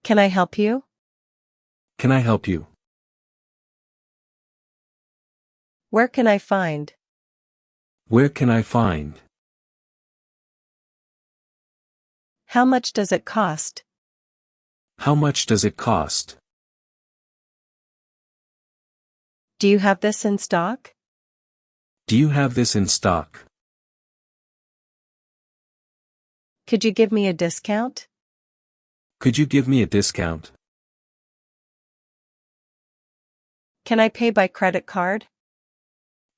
Can I help you? Can I help you? Where can I find? Where can I find? How much does it cost? How much does it cost? Do you have this in stock? Do you have this in stock? Could you give me a discount? Could you give me a discount? Can I pay by credit card?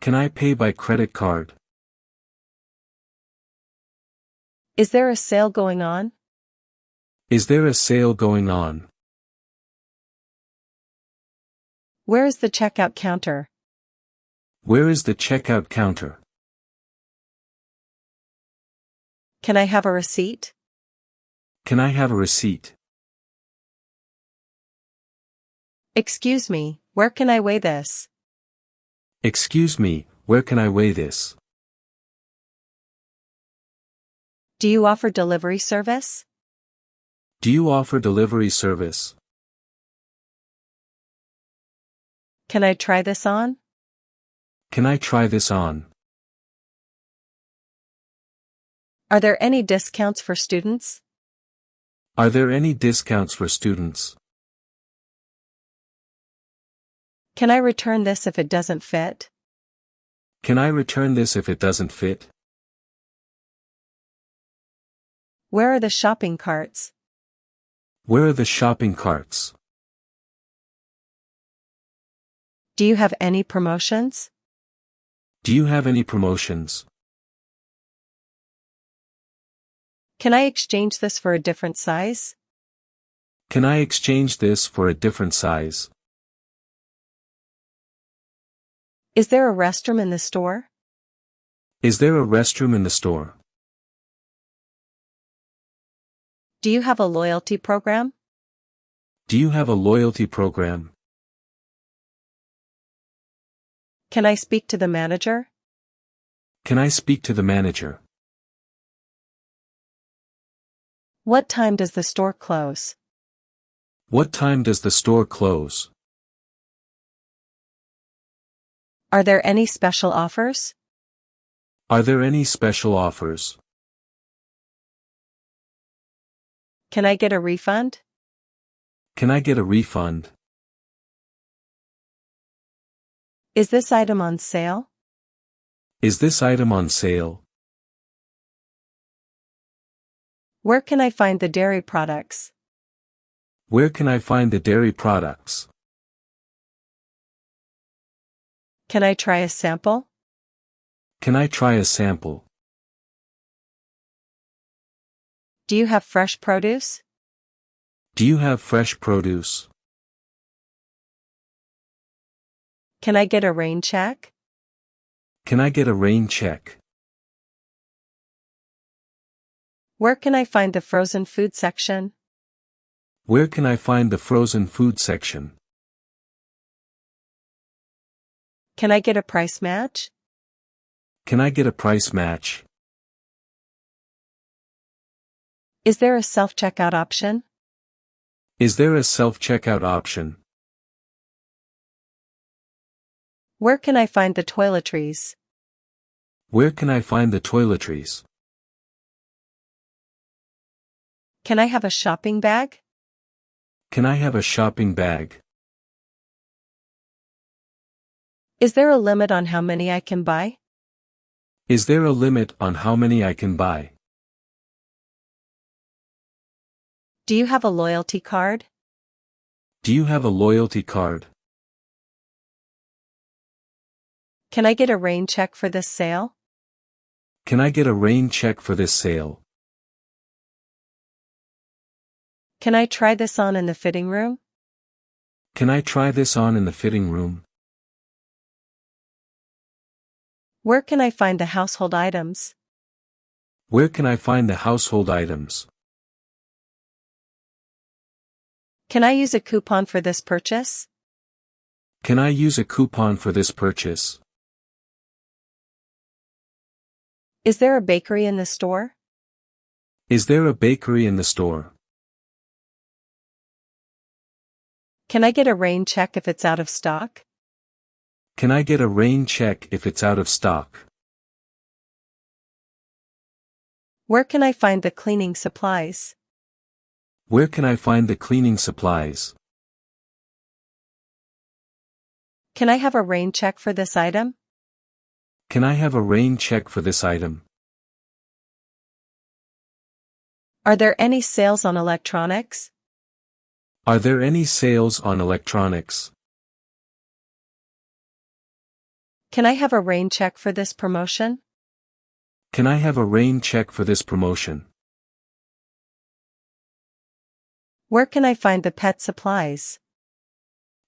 Can I pay by credit card? Is there a sale going on? Is there a sale going on? Where is the checkout counter? Where is the checkout counter? Can I have a receipt? Can I have a receipt? Excuse me, where can I weigh this? Excuse me, where can I weigh this? Do you offer delivery service? Do you offer delivery service? Can I try this on? Can I try this on? Are there any discounts for students? Are there any discounts for students? Can I return this if it doesn't fit? Can I return this if it doesn't fit? Where are the shopping carts? Where are the shopping carts? Do you have any promotions? Do you have any promotions? Can I exchange this for a different size? Can I exchange this for a different size? Is there a restroom in the store? Is there a restroom in the store? Do you have a loyalty program? Do you have a loyalty program? Can I speak to the manager? Can I speak to the manager? What time does the store close? What time does the store close? Are there any special offers? Are there any special offers? Can I get a refund? Can I get a refund? Is this item on sale? Is this item on sale? Where can I find the dairy products? Where can I find the dairy products? Can I try a sample? Can I try a sample? Do you have fresh produce? Do you have fresh produce? Can I get a rain check? Can I get a rain check? Where can I find the frozen food section? Where can I find the frozen food section? Can I get a price match? Can I get a price match? Is there a self-checkout option? Is there a self-checkout option? Where can I find the toiletries? Where can I find the toiletries? Can I have a shopping bag? Can I have a shopping bag? Is there a limit on how many I can buy? Is there a limit on how many I can buy? Do you have a loyalty card? Do you have a loyalty card? Can I get a rain check for this sale? Can I get a rain check for this sale? Can I try this on in the fitting room? Can I try this on in the fitting room? Where can I find the household items? Where can I find the household items? Can I use a coupon for this purchase? Can I use a coupon for this purchase? Is there a bakery in the store? Is there a bakery in the store? Can I get a rain check if it's out of stock? Can I get a rain check if it's out of stock? Where can I find the cleaning supplies? Where can I find the cleaning supplies? Can I have a rain check for this item? Can I have a rain check for this item? Are there any sales on electronics? Are there any sales on electronics? Can I have a rain check for this promotion? Can I have a rain check for this promotion? Where can I find the pet supplies?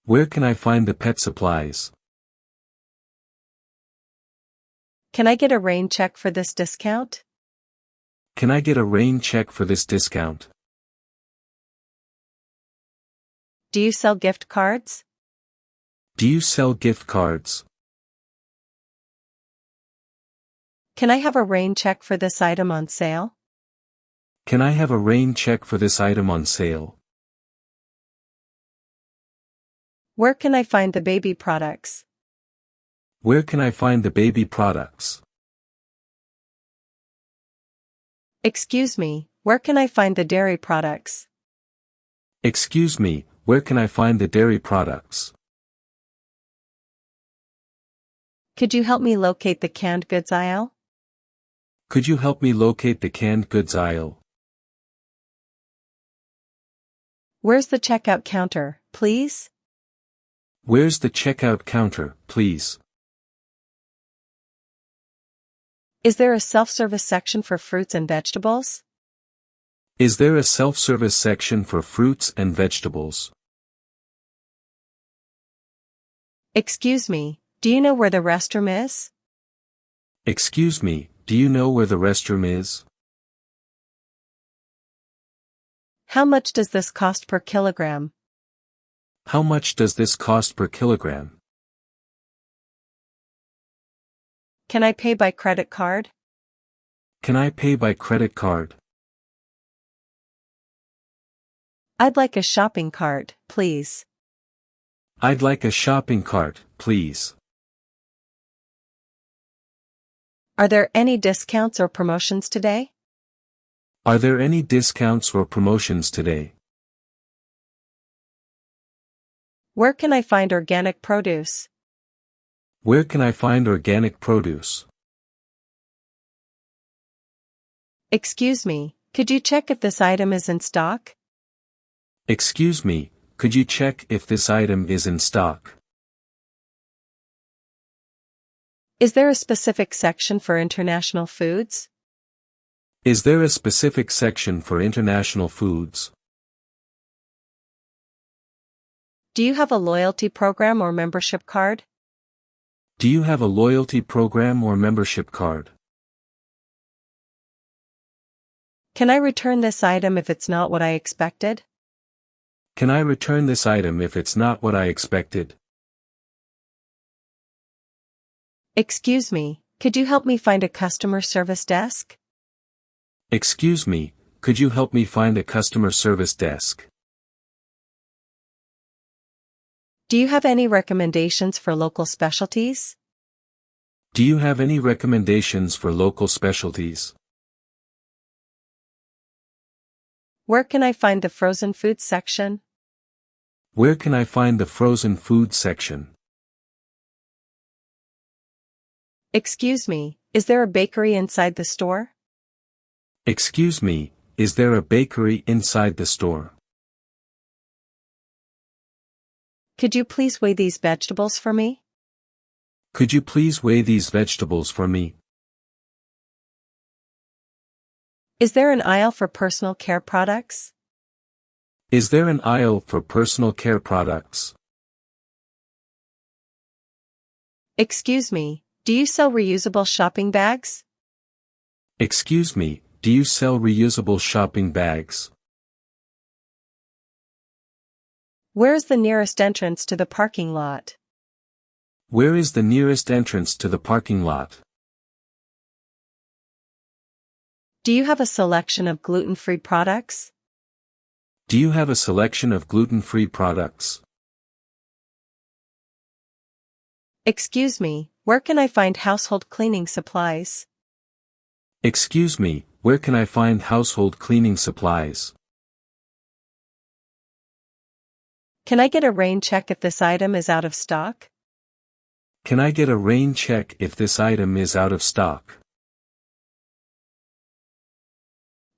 Where can I find the pet supplies? Can I get a rain check for this discount? Can I get a rain check for this discount? Do you sell gift cards? Do you sell gift cards? Can I have a rain check for this item on sale? Can I have a rain check for this item on sale? Where can I find the baby products? Where can I find the baby products? Excuse me, where can I find the dairy products? Excuse me, where can I find the dairy products? Could you help me locate the canned goods aisle? Could you help me locate the canned goods aisle? Where's the checkout counter, please? Where's the checkout counter, please? Is there a self-service section for fruits and vegetables? Is there a self-service section for fruits and vegetables? Excuse me, do you know where the restroom is? Excuse me, do you know where the restroom is? How much does this cost per kilogram? How much does this cost per kilogram? Can I pay by credit card? Can I pay by credit card? I'd like a shopping cart, please. I'd like a shopping cart, please. Are there any discounts or promotions today? Are there any discounts or promotions today? Where can I find organic produce? Where can I find organic produce? Excuse me, could you check if this item is in stock? Excuse me, could you check if this item is in stock? Is there a specific section for international foods? Is there a specific section for international foods? Do you have a loyalty program or membership card? Do you have a loyalty program or membership card? Can I return this item if it's not what I expected? Can I return this item if it's not what I expected? Excuse me, could you help me find a customer service desk? Excuse me, could you help me find a customer service desk? Do you have any recommendations for local specialties? Do you have any recommendations for local specialties? Where can I find the frozen food section? Where can I find the frozen food section? Excuse me, is there a bakery inside the store? Excuse me, is there a bakery inside the store? Could you please weigh these vegetables for me? Could you please weigh these vegetables for me? Is there an aisle for personal care products? Is there an aisle for personal care products? Excuse me, do you sell reusable shopping bags? Excuse me, do you sell reusable shopping bags? Where is the nearest entrance to the parking lot? Where is the nearest entrance to the parking lot? Do you have a selection of gluten-free products? Do you have a selection of gluten-free products? Excuse me, where can I find household cleaning supplies? Excuse me, where can I find household cleaning supplies? Can I get a rain check if this item is out of stock? Can I get a rain check if this item is out of stock?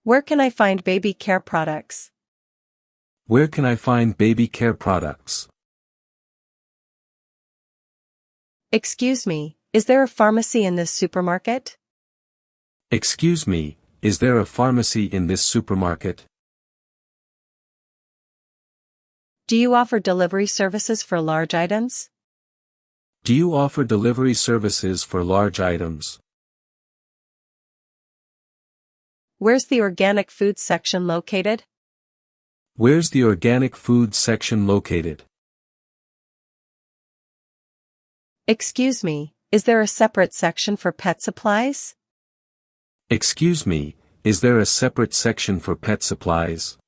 Where can I find baby care products? Where can I find baby care products? Excuse me, is there a pharmacy in this supermarket? Excuse me, is there a pharmacy in this supermarket? Do you offer delivery services for large items? Do you offer delivery services for large items? Where's the organic food section located? Where's the organic food section located? Excuse me, is there a separate section for pet supplies? Excuse me, is there a separate section for pet supplies?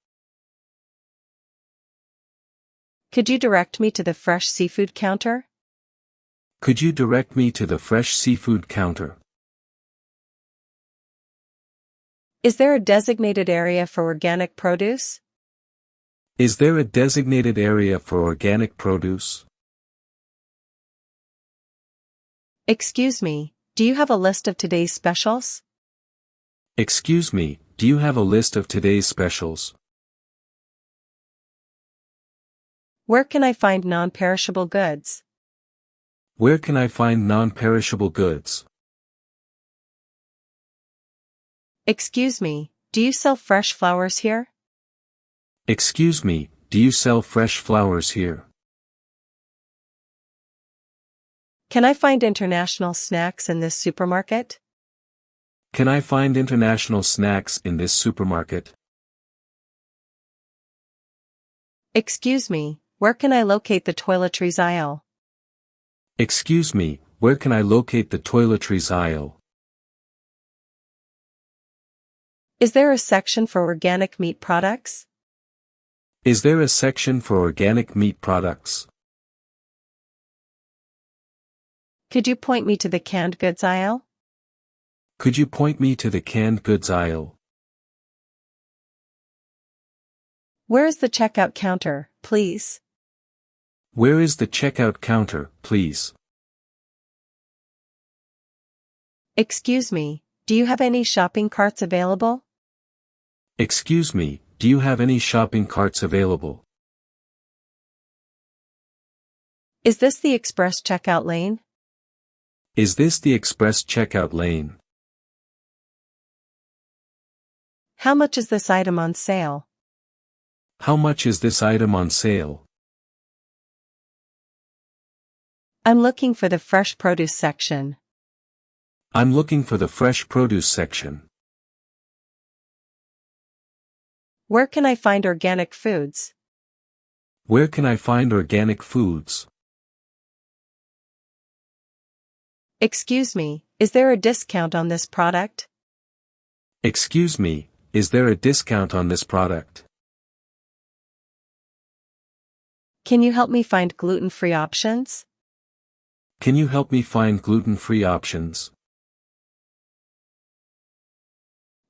Could you direct me to the fresh seafood counter? Could you direct me to the fresh seafood counter? Is there a designated area for organic produce? Is there a designated area for organic produce? Excuse me, do you have a list of today's specials? Excuse me, do you have a list of today's specials? Where can I find non-perishable goods? Where can I find non-perishable goods? Excuse me, do you sell fresh flowers here? Excuse me, do you sell fresh flowers here? Can I find international snacks in this supermarket? Can I find international snacks in this supermarket? Excuse me, where can I locate the toiletries aisle? Excuse me, where can I locate the toiletries aisle? Is there a section for organic meat products? Is there a section for organic meat products? Could you point me to the canned goods aisle? Could you point me to the canned goods aisle? Where is the checkout counter, please? Where is the checkout counter, please? Excuse me, do you have any shopping carts available? Excuse me, do you have any shopping carts available? Is this the express checkout lane? Is this the express checkout lane? How much is this item on sale? How much is this item on sale? I'm looking for the fresh produce section. I'm looking for the fresh produce section. Where can I find organic foods? Where can I find organic foods? Excuse me, is there a discount on this product? Excuse me, is there a discount on this product? Can you help me find gluten-free options? Can you help me find gluten-free options?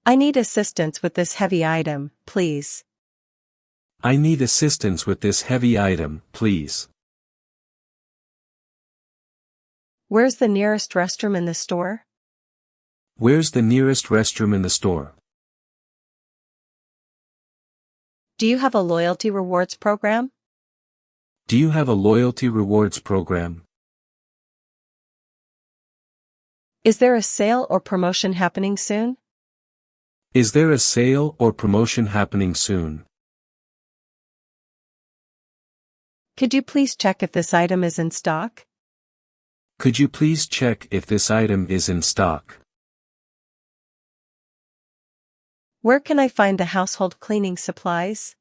I need assistance with this heavy item, please. I need assistance with this heavy item, please. Where's the nearest restroom in the store? Where's the nearest restroom in the store? Do you have a loyalty rewards program? Do you have a loyalty rewards program? Is there a sale or promotion happening soon? Is there a sale or promotion happening soon? Could you please check if this item is in stock? Could you please check if this item is in stock? Where can I find the household cleaning supplies?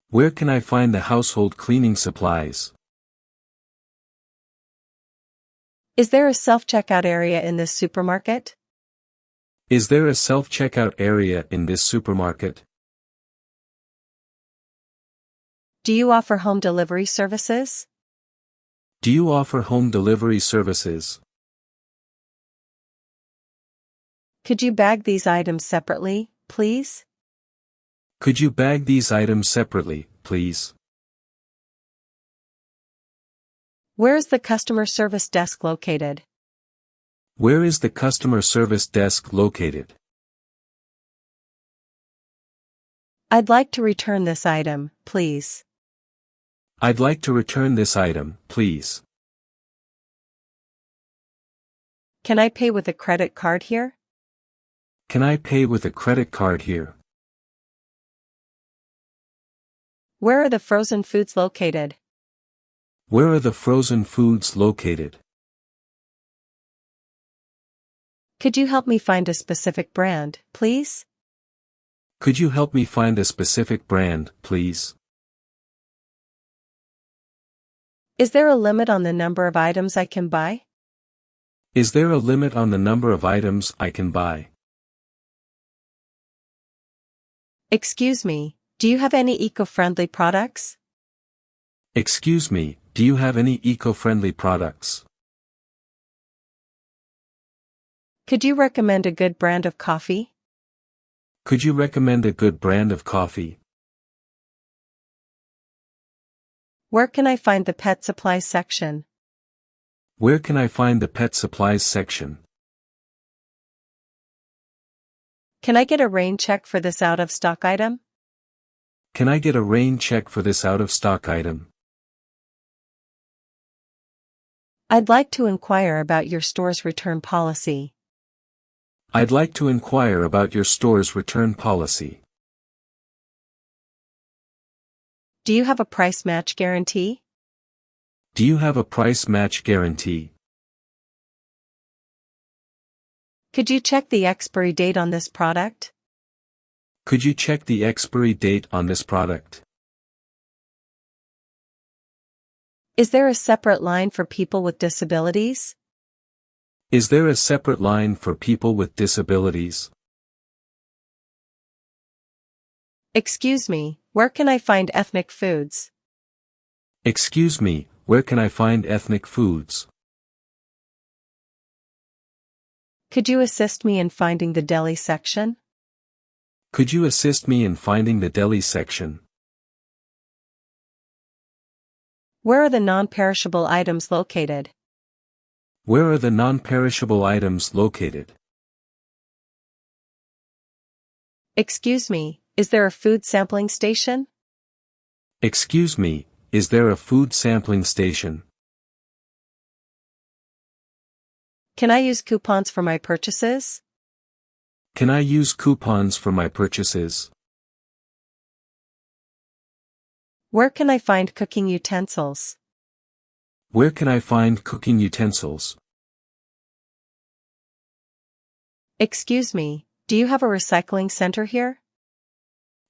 Where can I find the household cleaning supplies? Is there a self-checkout area in this supermarket? Is there a self-checkout area in this supermarket? Do you offer home delivery services? Do you offer home delivery services? Could you bag these items separately, please? Could you bag these items separately, please? Where is the customer service desk located? Where is the customer service desk located? I'd like to return this item, please. I'd like to return this item, please. Can I pay with a credit card here? Can I pay with a credit card here? Where are the frozen foods located? Where are the frozen foods located? Could you help me find a specific brand, please? Could you help me find a specific brand, please? Is there a limit on the number of items I can buy? Is there a limit on the number of items I can buy? Excuse me, do you have any eco-friendly products? Excuse me, do you have any eco-friendly products? Could you recommend a good brand of coffee? Could you recommend a good brand of coffee? Where can I find the pet supplies section? Where can I find the pet supplies section? Can I get a rain check for this out-of-stock item? Can I get a rain check for this out-of-stock item? I'd like to inquire about your store's return policy. I'd like to inquire about your store's return policy. Do you have a price match guarantee? Do you have a price match guarantee? Could you check the expiry date on this product? Could you check the expiry date on this product? Is there a separate line for people with disabilities? Is there a separate line for people with disabilities? Excuse me, where can I find ethnic foods? Excuse me, where can I find ethnic foods? Could you assist me in finding the deli section? Could you assist me in finding the deli section? Where are the non-perishable items located? Where are the non-perishable items located? Excuse me, is there a food sampling station? Excuse me, is there a food sampling station? Can I use coupons for my purchases? Can I use coupons for my purchases? Where can I find cooking utensils? Where can I find cooking utensils? Excuse me, do you have a recycling center here?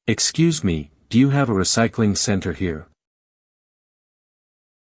Excuse me, do you have a recycling center here?